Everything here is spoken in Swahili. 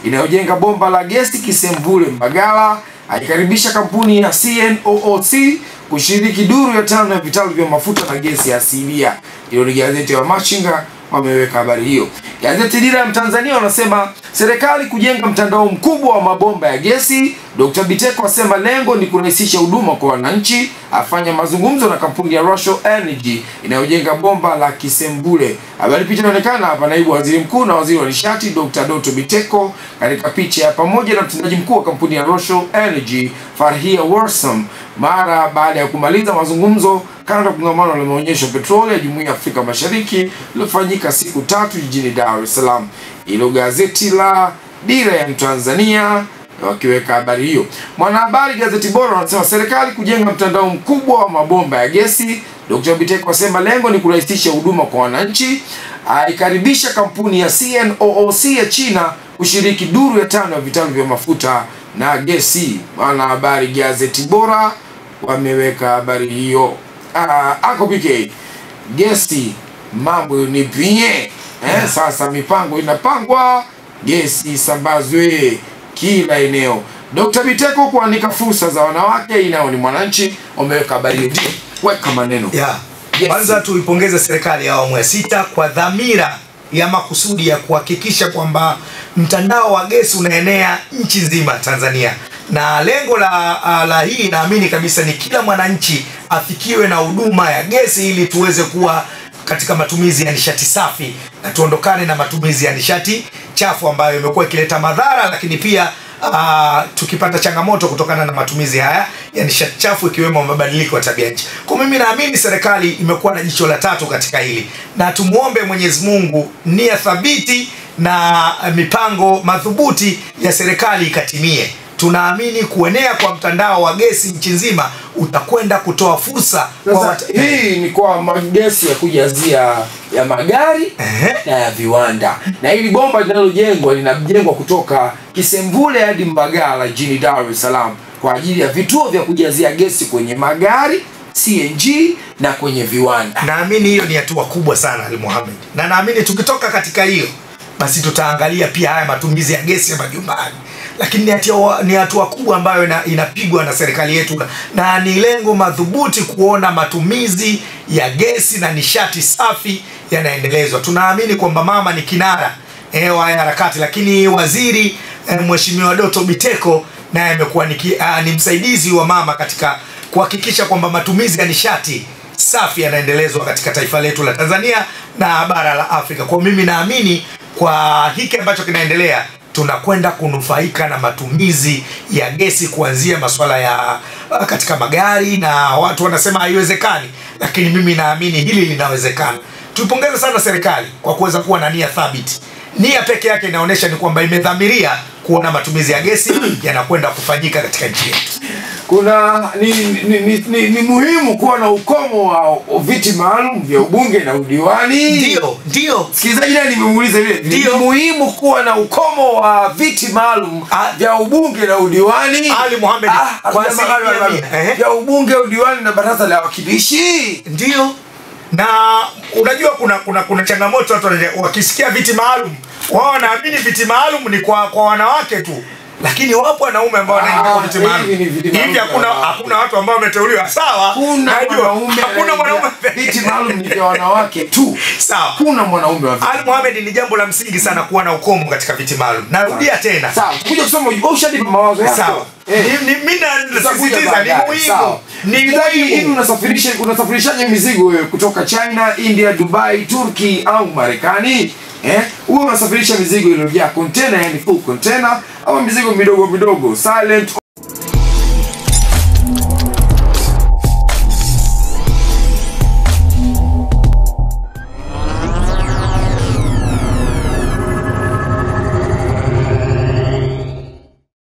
inayojenga bomba la gesi Kisembule Mbagala aikaribisha kampuni ya CNOOC kushiriki duru ya 5 ya vitalu vya mafuta na gesi asilia. Hilo ni gazeti ya Machinga wameweka habari hiyo. Gazeti Dira ya Mtanzania wanasema serikali kujenga mtandao mkubwa wa mabomba ya gesi. Dr. Biteko asema lengo ni kurahisisha huduma kwa wananchi, afanya mazungumzo na kampuni ya Russian Energy inayojenga bomba la Kisembule. Habari picha inaonekana hapa naibu waziri mkuu na waziri wa nishati Dr. Biteko katika picha ya pamoja na mtendaji mkuu wa kampuni ya Russian Energy Farhia Warsam mara baada ya kumaliza mazungumzo kando kongamano la maonyesho ya petroli ya Jumuiya ya Afrika Mashariki lilofanyika siku 3 jijini Dar es Salaam. Hilo gazeti la Dira ya Mtanzania wakiweka habari hiyo. Mwanahabari gazeti Bora wanasema serikali kujenga mtandao mkubwa wa mabomba ya gesi. Dr. Biteko asema lengo ni kurahisisha huduma kwa wananchi, aikaribisha kampuni ya CNOOC ya China kushiriki duru ya 5 ya vitalu vya mafuta na gesi. Mwanahabari gazeti Bora wameweka habari hiyo. Ako PK gesi mambo ni pinye sasa mipango inapangwa gesi isambazwe kila eneo. Dr. Biteko kuanika fursa za wanawake inao ni Mwananchi wameweka habari hiyo. Weka maneno. Kwanza tuipongeze serikali ya awamu ya 6 kwa dhamira ya makusudi ya kuhakikisha kwamba mtandao wa gesi unaenea nchi nzima Tanzania. Na lengo la hii naamini kabisa ni kila mwananchi afikiwe na huduma ya gesi ili tuweze kuwa katika matumizi ya nishati safi na tuondokane na matumizi ya nishati chafu ambayo imekuwa ikileta madhara, lakini pia tukipata changamoto kutokana na matumizi haya ya nishati chafu ikiwemo mabadiliko ya tabia nchi. Kwa mimi naamini serikali imekuwa na jicho la tatu katika hili, na tumuombe Mwenyezi Mungu nia thabiti na mipango madhubuti ya serikali ikatimie. Tunaamini kuenea kwa mtandao wa gesi nchi nzima utakwenda kutoa fursa kwa hii ni kwa magesi ya kujazia ya magari na ya viwanda. Na hili bomba linajengwa kutoka Kisembule hadi Mbagala jijini Dar es Salaam kwa ajili ya vituo vya kujazia gesi kwenye magari, CNG na kwenye viwanda. Naamini hiyo ni hatua kubwa sana Ali Mohamed. Na naamini tukitoka katika hiyo basi tutaangalia pia haya matumizi ya gesi ya majumbani. Lakini ni hatua kubwa ambayo inapigwa na serikali yetu, na ni lengo madhubuti kuona matumizi ya gesi na nishati safi yanaendelezwa. Tunaamini kwamba mama ni kinara wa harakati, lakini waziri Mheshimiwa Dr. Biteko naye amekuwa ni msaidizi wa mama katika kuhakikisha kwamba matumizi ya nishati safi yanaendelezwa katika taifa letu la Tanzania na bara la Afrika. Kwa mimi naamini kwa hiki ambacho kinaendelea tunakwenda kunufaika na matumizi ya gesi kuanzia masuala ya katika magari, na watu wanasema haiwezekani, lakini mimi naamini hili linawezekana. Tuipongeze sana serikali kwa kuweza kuwa na nia thabiti. Nia peke yake inaonyesha ni kwamba imedhamiria kuona matumizi ya gesi yanakwenda kufanyika katika nchi yetu. Kuna ni muhimu kuwa na ukomo wa viti maalum vya ubunge na udiwani. Ndio. Sikilizaji nani nimemuuliza vile. Ni muhimu kuwa na ukomo wa viti maalum vya ubunge na udiwani. Ali Mohamed kwa sababu ya ubunge, udiwani na baraza la wawakilishi. Ndio. Na unajua kuna changamoto, watu wakisikia viti maalum wao wanaamini viti maalum ni kwa wanawake tu. Lakini wapo wanaume ambao wanaingia kwa viti maalum. Hivi hakuna watu ambao wameteuliwa. Sawa. Hakuna mwanaume. Viti maalum ni vya wanawake tu. Sawa. Kuna mwanaume wa viti. Ali Mohamed, ni jambo la msingi sana kuwa na ukomo katika viti maalum. Narudia tena. Sawa. Kuja kusema ushadipa mawazo yako. Sawa. Mimi nasisitiza ni muhimu. Ni muhimu. Unasafirishaje mizigo wewe kutoka China, India, Dubai, Turkey au Marekani? Unasafirisha mizigo iliyojaa container, yani full container, au mizigo midogo silent